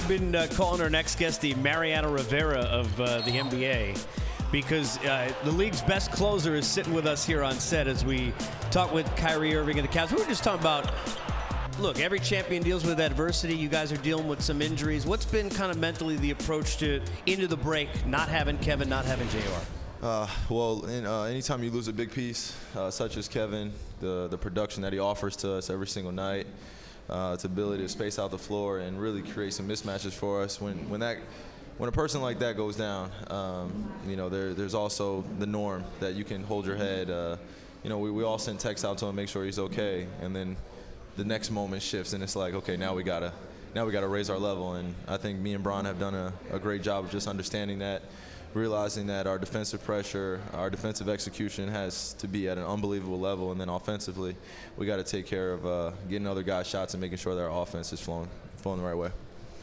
I've been calling our next guest the Mariano Rivera of the NBA because the league's best closer is sitting with us here on set as we talk with Kyrie Irving and the Cavs. We were just talking about, look, every champion deals with adversity. You guys are dealing with some injuries. What's been kind of mentally the approach to into the break, not having Kevin, not having JR? Anytime you lose a big piece, such as Kevin, the production that he offers to us every single night, its ability to space out the floor and really create some mismatches for us. When a person like that goes down, there's also the norm that you can hold your head. We all send texts out to him, make sure he's okay, and then the next moment shifts, and it's like, okay, now we gotta raise our level. And I think me and Bron have done a great job of just understanding that, realizing that our defensive pressure, our defensive execution has to be at an unbelievable level, and then offensively, we got to take care of getting other guys shots and making sure that our offense is flowing the right way.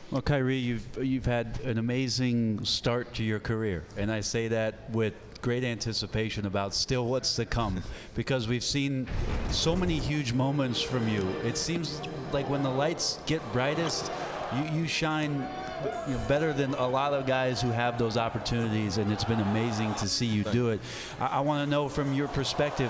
Well, Kyrie, you've had an amazing start to your career, and I say that with great anticipation about still what's to come, because we've seen so many huge moments from you. It seems like when the lights get brightest, you shine better than a lot of guys who have those opportunities, and it's been amazing to see you do it. I want to know from your perspective,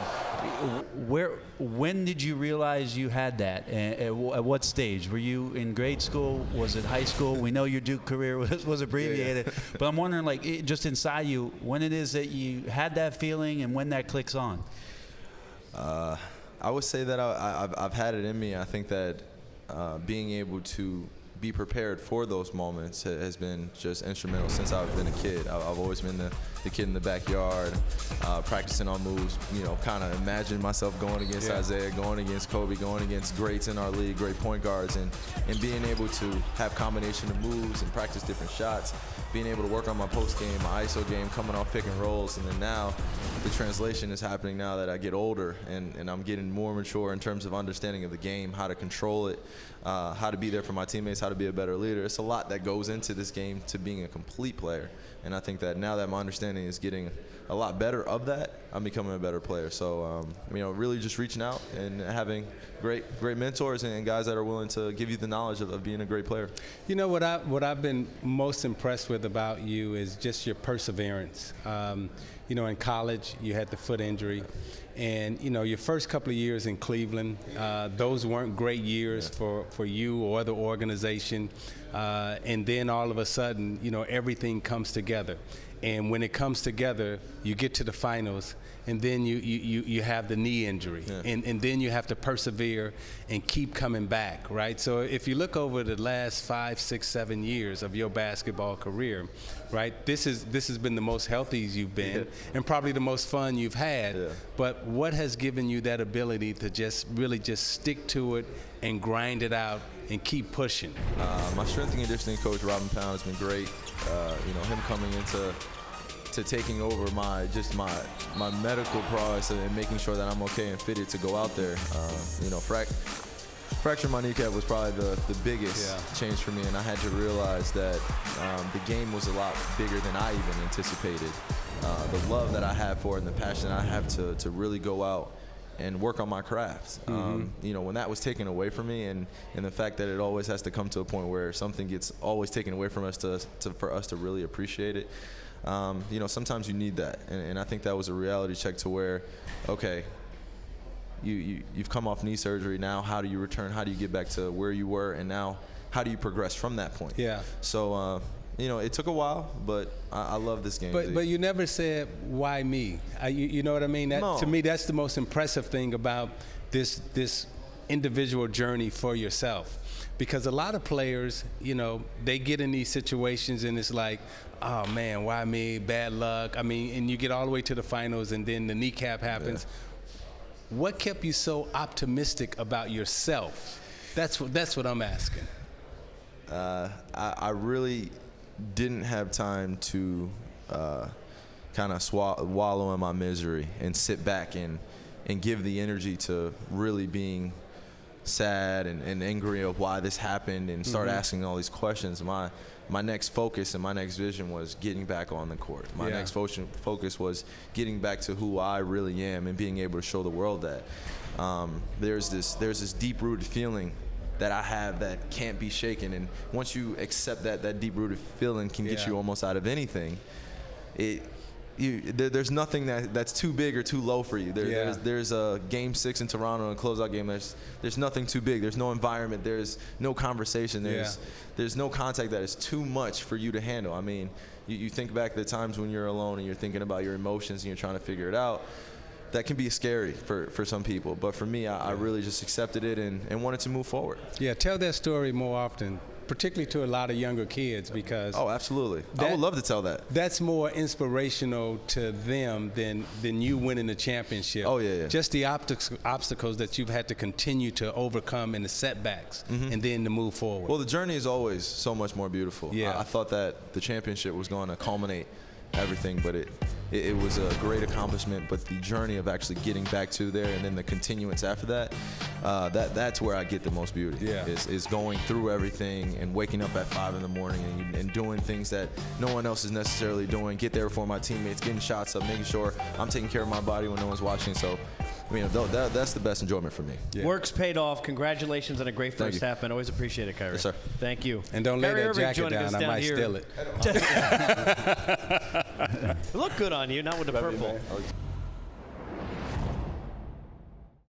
when did you realize you had that? At what stage? Were you in grade school? Was it high school? We know your Duke career was abbreviated, but I'm wondering, just inside you, when it is that you had that feeling and when that clicks on. I would say that I've had it in me. I think that being able to be prepared for those moments has been just instrumental since I've been a kid. I've always been the kid in the backyard, practicing on moves, kind of imagine myself going against Isaiah, going against Kobe, going against greats in our league, great point guards, and being able to have combination of moves and practice different shots, being able to work on my post game, my ISO game, coming off pick and rolls. And then now the translation is happening now that I get older and I'm getting more mature in terms of understanding of the game, how to control it, how to be there for my teammates, how to be a better leader. It's a lot that goes into this game to being a complete player. And I think that now that my understanding is getting a lot better of that, I'm becoming a better player. So, really just reaching out and having great mentors and guys that are willing to give you the knowledge of being a great player. You know, what I've been most impressed with about you is just your perseverance. In college, you had the foot injury. And, your first couple of years in Cleveland, those weren't great years for you or the organization. And then all of a sudden, everything comes together. And when it comes together, you get to the finals, and then you have the knee injury. And then you have to persevere and keep coming back, right? So if you look over the last 5, 6, 7 years of your basketball career, right, this has been the most healthy you've been and probably the most fun you've had. But what has given you that ability to just really just stick to it and grind it out and keep pushing? My strength and conditioning coach, Robin Pound, has been great. Him coming into taking over my medical prowess and making sure that I'm okay and fitted to go out there. Fracturing my kneecap was probably the biggest change for me, and I had to realize that the game was a lot bigger than I even anticipated. The love that I have for it and the passion I have to really go out and work on my craft. When that was taken away from me, and the fact that it always has to come to a point where something gets always taken away from us for us to really appreciate it. Sometimes you need that, and I think that was a reality check to where, okay, you've come off knee surgery. Now, how do you return? How do you get back to where you were? And now, how do you progress from that point? So, it took a while, but I love this game. But you never said, why me? You know what I mean? To me, that's the most impressive thing about this individual journey for yourself. Because a lot of players, they get in these situations and it's like, oh man, why me? Bad luck. And you get all the way to the finals and then the kneecap happens. What kept you so optimistic about yourself? That's what I'm asking. I really didn't have time to kind of wallow in my misery and sit back and give the energy to really being sad and angry of why this happened and start asking all these questions. My next focus and my next vision was getting back on the court. My next focus was getting back to who I really am and being able to show the world that there's this deep-rooted feeling that I have that can't be shaken. And once you accept that deep-rooted feeling can get you almost out of anything, there's nothing that's too big or too low for you. There's a Game 6 in Toronto, a closeout game. There's nothing too big. There's no environment. There's no conversation. There's no contact that is too much for you to handle. I mean, you think back to the times when you're alone and you're thinking about your emotions and you're trying to figure it out. That can be scary for some people, but for me, I really just accepted it and wanted to move forward. Yeah, tell that story more often, particularly to a lot of younger kids, because oh, absolutely, I would love to tell that. That's more inspirational to them than you winning the championship. Oh yeah. Just the obstacles that you've had to continue to overcome and the setbacks, and then to move forward. Well, the journey is always so much more beautiful. Yeah, I thought that the championship was going to culminate everything, but it was a great accomplishment, but the journey of actually getting back to there and then the continuance after that, that's where I get the most beauty. Is going through everything and waking up at 5 in the morning and doing things that no one else is necessarily doing. Get there for my teammates, getting shots up, making sure I'm taking care of my body when no one's watching. So, I mean, that's the best enjoyment for me. Work's paid off. Congratulations on a great first half, and always appreciate it, Kyrie. Yes, sir. Thank you. And don't lay that jacket down. I might steal it. Look good on you, not with the purple.